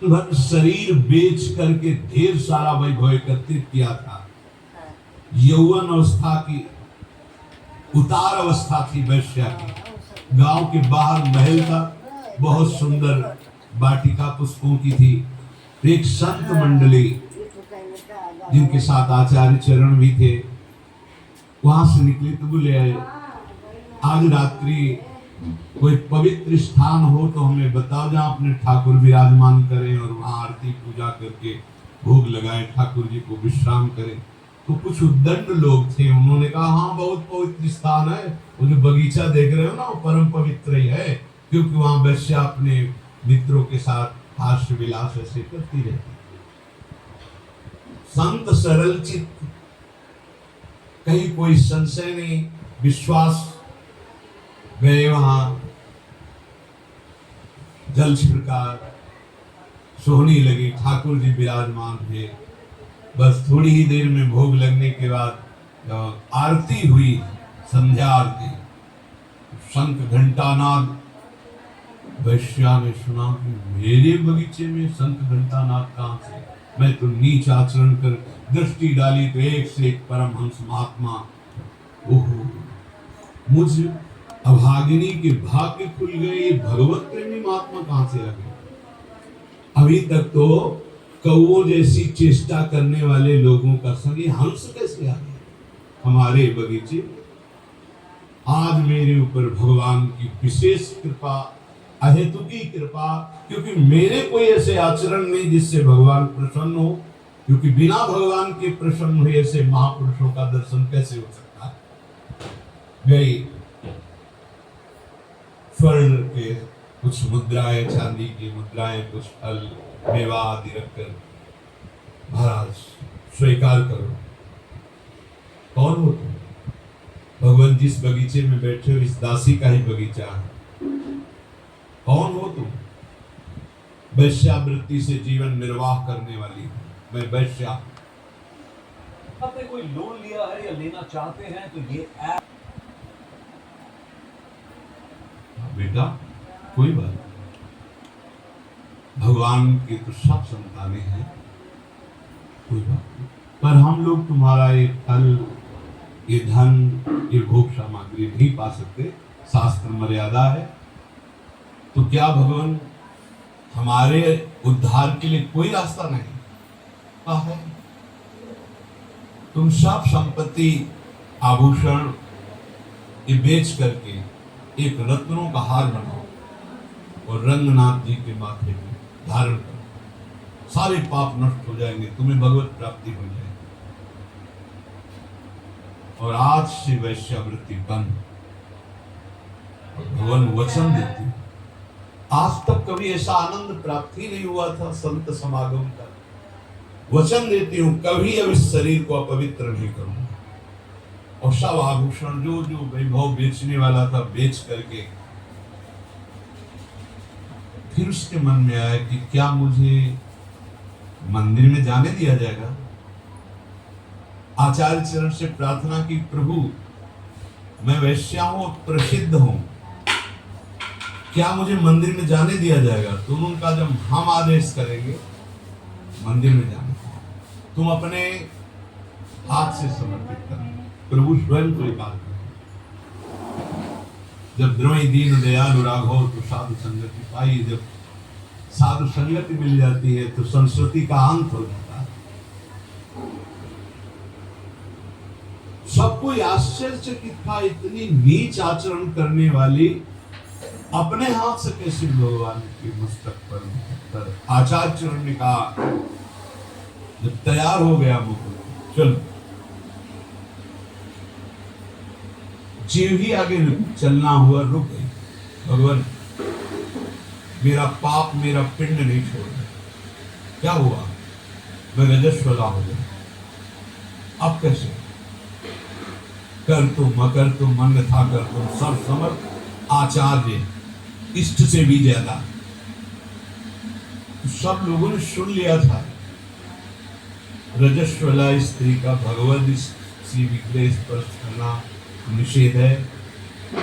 भर शरीर बेच करके ढेर सारा वैभव एकत्रित किया था। यौवन अवस्था की उतार अवस्था थी वैश्या की। गांव के बाहर महल था, बहुत सुंदर वाटिका पुष्पों की थी। एक संत मंडली जिनके साथ आचार्य चरण भी थे, वहां से निकले तो बोले आज रात्रि कोई पवित्र स्थान हो तो हमें बताओ जहां अपने ठाकुर विराजमान करें और वहां आरती पूजा करके भोग लगाए, ठाकुर जी को विश्राम करें। तो कुछ उद्दंड लोग थे, उन्होंने कहा हाँ बहुत पवित्र स्थान है, वो जो बगीचा देख रहे हो ना वो परम पवित्र ही है, क्योंकि वहां वैश्या अपने मित्रों के साथ हास्य विलास ऐसे करती रहती। संत सरल चित्त, कहीं कोई संशय नहीं, विश्वास। गए वहां, जल छिड़का, सोहनी लगी, ठाकुर जी विराजमान थे। बस थोड़ी ही देर में भोग लगने के बाद आरती हुई, संध्या आरती, शंख घंटानाद। वैश्या ने सुना कि मेरे बगीचे में शंख घंटानाद कहां से? मैं तो नीच आचरण कर दृष्टि डाली तो एक से एक परमहंस महात्मा। ओहो, मुझ अभागिनी के भाग्य खुल गए, ये भगवत प्रेमी महात्मा कहां से आ गए? अभी तक तो कौओं जैसी चेष्टा करने वाले लोगों का संग ये हंस कैसे आ गए हमारे बगीचे? आज मेरे ऊपर भगवान की विशेष कृपा, अहेतुकी कृपा, क्योंकि मेरे कोई ऐसे आचरण नहीं जिससे भगवान प्रसन्न हो, क्योंकि बिना भगवान के प्रसन्न हुए ऐसे महापुरुषों का दर्शन कैसे हो सकता है? गई स्वर्ण के कुछ मुद्राएं, चांदी की मुद्राएं, कुछ फल मेवा आदि रखकर, महाराज स्वीकार करो। कौन हो तुम? भगवान जिस बगीचे में बैठे हो इस दासी का ही बगीचा है। कौन हो तुम? वैश्यावृत्ति से जीवन निर्वाह करने वाली मैं वैश्या। आपने कोई लोन लिया है या लेना चाहते हैं तो ये ऐप। बेटा कोई बात नहीं, भगवान की तो सब संतानें हैं, कोई बात नहीं, पर हम लोग तुम्हारा ये फल, ये धन, ये भोग सामग्री नहीं पा सकते, शास्त्र मर्यादा है। तो क्या भगवान हमारे उद्धार के लिए कोई रास्ता नहीं है? तुम सब संपत्ति, आभूषण ये बेच करके एक रत्नों का हार बनाओ और रंगनाथ जी के माथे में धारण करो, सारे पाप नष्ट हो जाएंगे, तुम्हें भगवत प्राप्ति हो जाएगी। और आज से वैश्यावृत्ति बंद। भगवान वचन देती, आज तक कभी ऐसा आनंद प्राप्त ही नहीं हुआ था संत समागम का। वचन देती हूं कभी अब इस शरीर को अपवित्र नहीं करूंगा। और सब आभूषण जो जो वैभव बेचने वाला था बेच करके, फिर उसके मन में आया कि क्या मुझे मंदिर में जाने दिया जाएगा? आचार्य चरण से प्रार्थना की, प्रभु मैं वैश्या हूं, प्रसिद्ध हूं, क्या मुझे मंदिर में जाने दिया जाएगा? तो उन्होंने कहा जब हम आदेश करेंगे मंदिर में जाने, तुम अपने हाथ से समर्पित करना, प्रभु स्वयं स्वीकार करें। जब द्रोही दीन दयालु राघव तो साधु संगति पाई, जब साधु संगति मिल जाती है तो संस्कृति का अंत हो जाता है। सबको आश्चर्यचकित था, इतनी नीच आचरण करने वाली अपने हाथ से कैसे भगवान के मस्तक पर। आचार्य चरण ने कहा जब तैयार हो गया मुकुट, चल। जीव ही आगे चलना हुआ, रुक गई। भगवान मेरा पाप, मेरा पिंड नहीं छोड़ रहा। क्या हुआ? मैं रजस्वला हो गया। अब कैसे? कर तुम मकर तुम मन था कर तुम सब समर्थ आचार्य, इष्ट से भी ज्यादा। तो सब लोगों ने सुन लिया था रजस्वला स्त्री का भगवत श्री विग्रह स्पर्श करना निषेध है।